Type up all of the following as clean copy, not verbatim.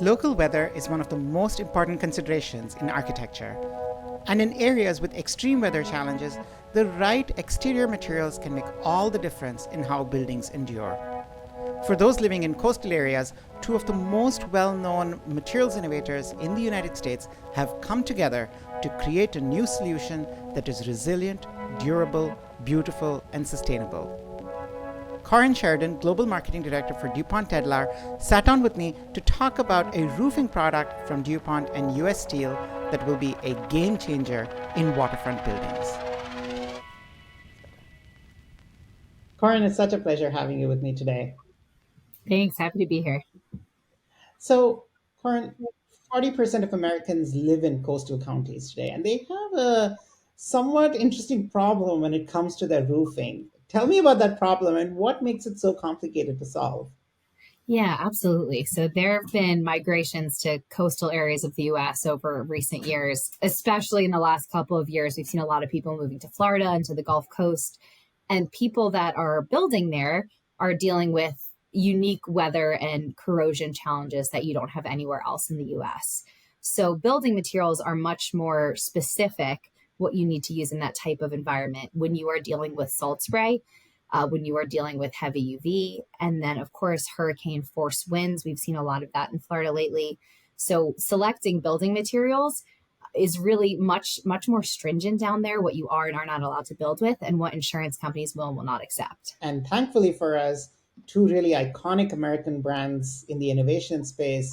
Local weather is one of the most important considerations in architecture. And in areas with extreme weather challenges, the right exterior materials can make all the difference in how buildings endure. For those living in coastal areas, two of the most well-known materials innovators in the United States have come together to create a new solution that is resilient, durable, beautiful, and sustainable. Corinne Sheridan, Global Marketing Director for Dupont Tedlar, sat down with me to talk about a roofing product from Dupont and US Steel that will be a game changer in waterfront buildings. Corinne, it's such a pleasure having you with me today. Thanks. Happy to be here. So, Corinne, 40% of Americans live in coastal counties today, and they have a somewhat interesting problem when it comes to their roofing. Tell me about that problem and what makes it so complicated to solve. Yeah, absolutely. So there have been migrations to coastal areas of the US over recent years, especially in the last couple of years. We've seen a lot of people moving to Florida and to the Gulf Coast. And people that are building there are dealing with unique weather and corrosion challenges that you don't have anywhere else in the US. So building materials are much more specific what you need to use in that type of environment when you are dealing with salt spray, when you are dealing with heavy UV, and then, of course, hurricane force winds. We've seen a lot of that in Florida lately. So selecting building materials is really much more stringent down there, what you are and are not allowed to build with, and what insurance companies will and will not accept. And thankfully for us, two really iconic American brands in the innovation space,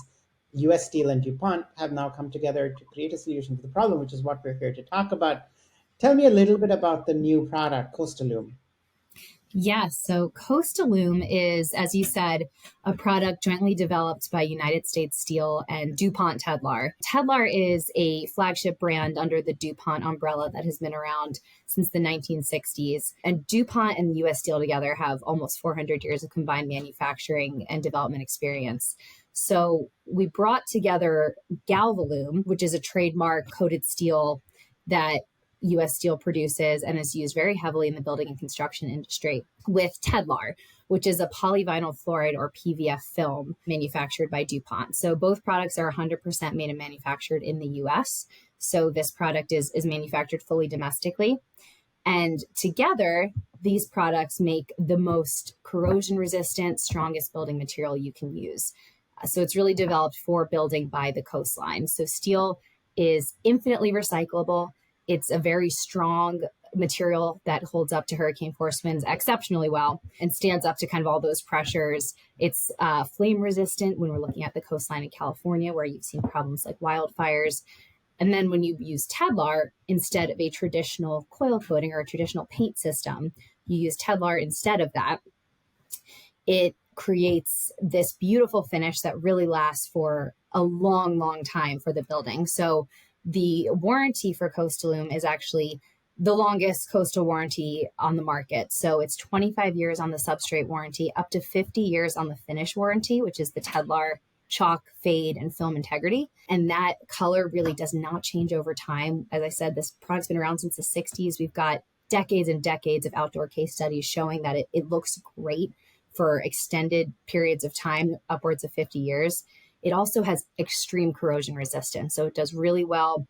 US Steel and DuPont, have now come together to create a solution to the problem, which is what we're here to talk about. Tell me a little bit about the new product, COASTALUME. Yes. So COASTALUME is, as you said, a product jointly developed by United States Steel and Dupont Tedlar. Tedlar is a flagship brand under the Dupont umbrella that has been around since the 1960s. And Dupont and US Steel together have almost 400 years of combined manufacturing and development experience. So we brought together Galvalume, which is a trademark coated steel that US Steel produces and is used very heavily in the building and construction industry, with Tedlar, which is a polyvinyl fluoride or PVF film manufactured by DuPont. So both products are 100% made and manufactured in the US. So this product is manufactured fully domestically. And together, these products make the most corrosion resistant, strongest building material you can use. So it's really developed for building by the coastline. So steel is infinitely recyclable. It's a very strong material that holds up to hurricane force winds exceptionally well and stands up to kind of all those pressures. It's flame resistant when we're looking at the coastline in California, where you've seen problems like wildfires. And then when you use Tedlar instead of a traditional coil coating or a traditional paint system, you use Tedlar instead of that. It creates this beautiful finish that really lasts for a long time for the building. So the warranty for COASTALUME is actually the longest coastal warranty on the market. So it's 25 years on the substrate warranty, up to 50 years on the finish warranty, which is the Tedlar chalk, fade, and film integrity. And that color really does not change over time. As I said, this product's been around since the 60s. We've got decades and decades of outdoor case studies showing that it looks great for extended periods of time, upwards of 50 years. It also has extreme corrosion resistance. So it does really well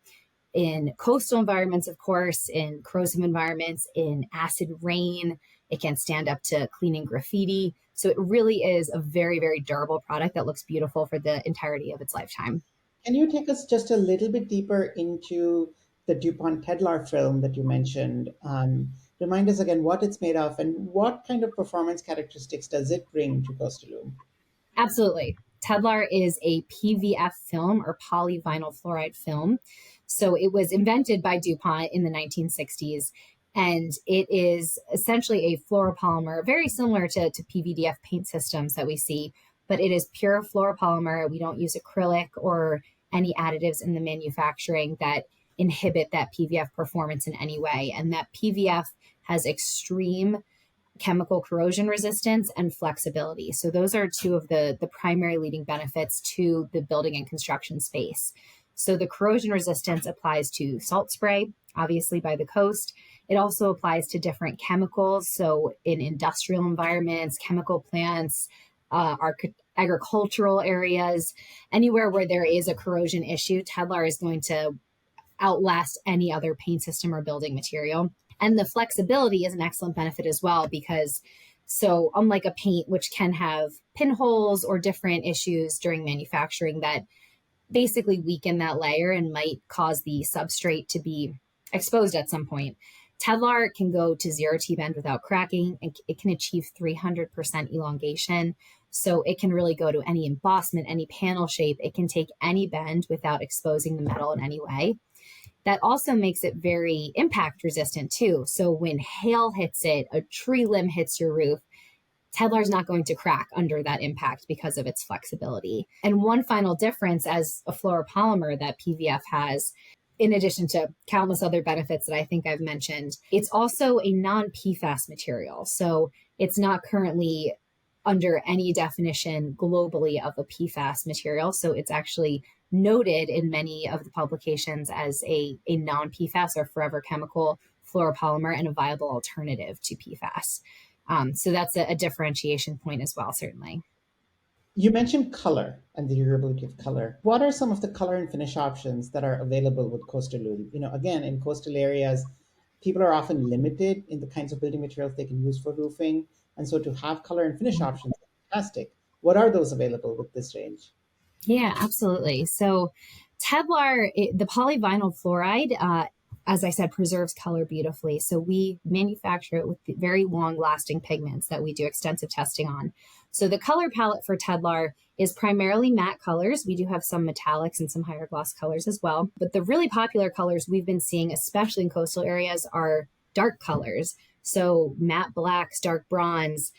in coastal environments, of course, in corrosive environments, in acid rain. It can stand up to cleaning graffiti. So it really is a very durable product that looks beautiful for the entirety of its lifetime. Can you take us just a little bit deeper into the DuPont Tedlar film that you mentioned? Remind us again what it's made of and what kind of performance characteristics does it bring to COASTALUME? Absolutely. Tedlar is a PVF film or polyvinyl fluoride film. So it was invented by DuPont in the 1960s. And it is essentially a fluoropolymer, very similar to PVDF paint systems that we see, but it is pure fluoropolymer. We don't use acrylic or any additives in the manufacturing that inhibit that PVF performance in any way. And that PVF has extreme chemical corrosion resistance and flexibility. So those are two of the primary leading benefits to the building and construction space. So the corrosion resistance applies to salt spray, obviously by the coast. It also applies to different chemicals. So in industrial environments, chemical plants, agricultural areas, anywhere where there is a corrosion issue, Tedlar is going to outlast any other paint system or building material. And the flexibility is an excellent benefit as well, because so unlike a paint, which can have pinholes or different issues during manufacturing that basically weaken that layer and might cause the substrate to be exposed at some point, Tedlar can go to 0 T-bend without cracking, and it can achieve 300% elongation. So it can really go to any embossment, any panel shape. It can take any bend without exposing the metal in any way. That also makes it very impact resistant too. So when hail hits it, a tree limb hits your roof, Tedlar is not going to crack under that impact because of its flexibility. And one final difference as a fluoropolymer that PVF has, in addition to countless other benefits that I think I've mentioned, it's also a non-PFAS material. So it's not currently under any definition globally of a PFAS material. So it's actually noted in many of the publications as a non-PFAS or forever chemical fluoropolymer and a viable alternative to PFAS. So that's a differentiation point as well, certainly. You mentioned color and the durability of color. What are some of the color and finish options that are available with COASTALUME? Again, in coastal areas, people are often limited in the kinds of building materials they can use for roofing. And so to have color and finish options is fantastic. What are those available with this range? Yeah, absolutely. So Tedlar, the polyvinyl fluoride, as I said, preserves color beautifully. So we manufacture it with very long-lasting pigments that we do extensive testing on. So the color palette for Tedlar is primarily matte colors. We do have some metallics and some higher gloss colors as well. But the really popular colors we've been seeing, especially in coastal areas, are dark colors. So matte blacks, dark bronze.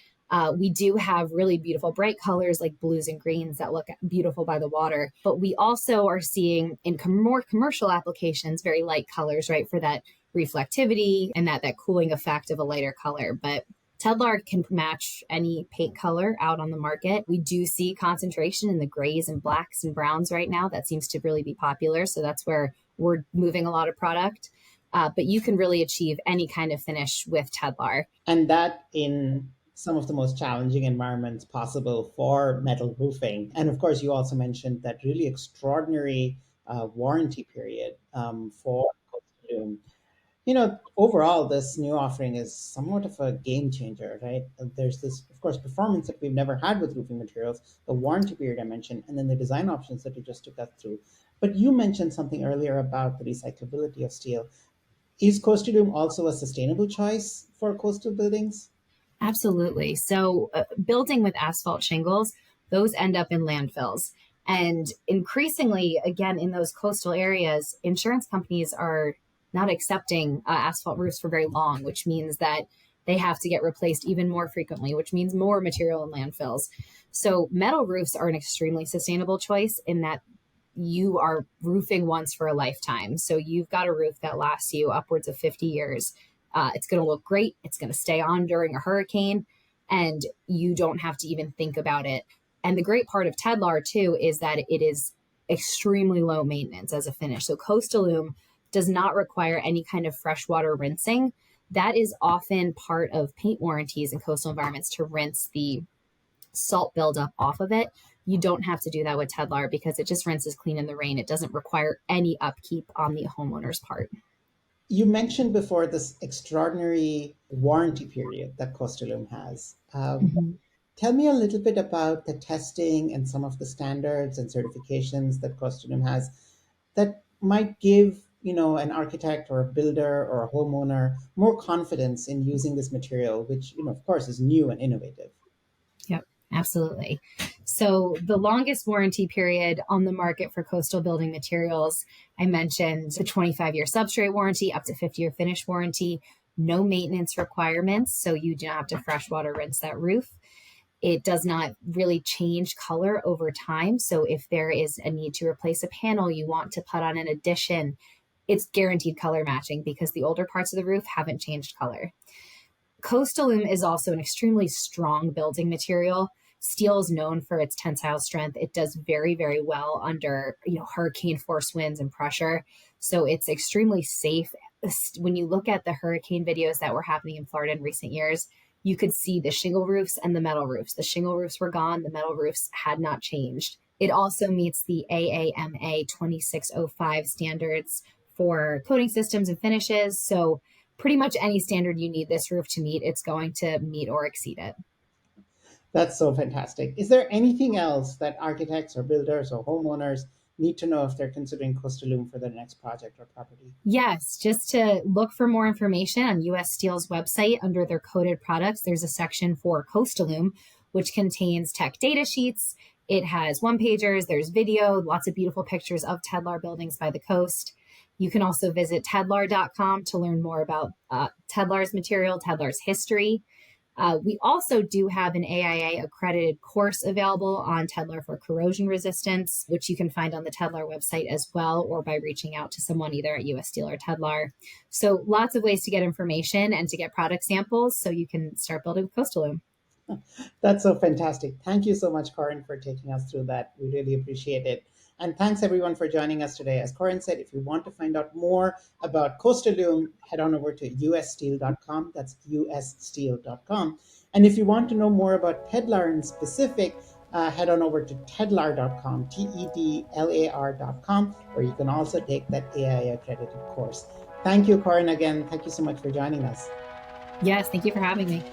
We do have really beautiful bright colors like blues and greens that look beautiful by the water. But we also are seeing in more commercial applications, very light colors, right, for that reflectivity and that cooling effect of a lighter color. But Tedlar can match any paint color out on the market. We do see concentration in the grays and blacks and browns right now. That seems to really be popular. So that's where we're moving a lot of product. But you can really achieve any kind of finish with Tedlar. And that in some of the most challenging environments possible for metal roofing. And of course, you also mentioned that really extraordinary warranty period for COASTALUME. Overall, this new offering is somewhat of a game changer, right? There's this, of course, performance that we've never had with roofing materials, the warranty period I mentioned, and then the design options that you just took us through. But you mentioned something earlier about the recyclability of steel. Is COASTALUME also a sustainable choice for coastal buildings? Absolutely. So building with asphalt shingles, those end up in landfills. And increasingly, again, in those coastal areas, insurance companies are not accepting asphalt roofs for very long, which means that they have to get replaced even more frequently, which means more material in landfills. So metal roofs are an extremely sustainable choice in that you are roofing once for a lifetime. So you've got a roof that lasts you upwards of 50 years. It's going to look great. It's going to stay on during a hurricane, and you don't have to even think about it. And the great part of Tedlar, too, is that it is extremely low maintenance as a finish. So COASTALUME does not require any kind of freshwater rinsing. That is often part of paint warranties in coastal environments, to rinse the salt buildup off of it. You don't have to do that with Tedlar because it just rinses clean in the rain. It doesn't require any upkeep on the homeowner's part. You mentioned before this extraordinary warranty period that COASTALUME has. Tell me a little bit about the testing and some of the standards and certifications that COASTALUME has that might give an architect or a builder or a homeowner more confidence in using this material, which of course is new and innovative. Yep, absolutely. So the longest warranty period on the market for coastal building materials, I mentioned the 25-year substrate warranty, up to 50-year finish warranty, no maintenance requirements. So you do not have to freshwater rinse that roof. It does not really change color over time. So if there is a need to replace a panel, you want to put on an addition, it's guaranteed color matching because the older parts of the roof haven't changed color. COASTALUME is also an extremely strong building material. Steel is known for its tensile strength. It does very, very well under hurricane force winds and pressure. So it's extremely safe. When you look at the hurricane videos that were happening in Florida in recent years, you could see the shingle roofs and the metal roofs. The shingle roofs were gone, the metal roofs had not changed. It also meets the AAMA 2605 standards for coating systems and finishes. So pretty much any standard you need this roof to meet, it's going to meet or exceed it. That's so fantastic. Is there anything else that architects or builders or homeowners need to know if they're considering COASTALUME for their next project or property? Yes, just to look for more information on US Steel's website under their coated products, there's a section for COASTALUME, which contains tech data sheets. It has one-pagers, there's video, lots of beautiful pictures of Tedlar buildings by the coast. You can also visit tedlar.com to learn more about Tedlar's material, Tedlar's history. We also do have an AIA accredited course available on Tedlar for corrosion resistance, which you can find on the Tedlar website as well, or by reaching out to someone either at US Steel or Tedlar. So lots of ways to get information and to get product samples so you can start building with COASTALUME. That's so fantastic. Thank you so much, Corinne, for taking us through that. We really appreciate it. And thanks everyone for joining us today. As Corinne said, if you want to find out more about COASTALUME, head on over to ussteel.com. That's ussteel.com. And if you want to know more about Tedlar in specific, head on over to tedlar.com, tedlar.com, where you can also take that AI accredited course. Thank you, Corinne, again. Thank you so much for joining us. Yes, thank you for having me.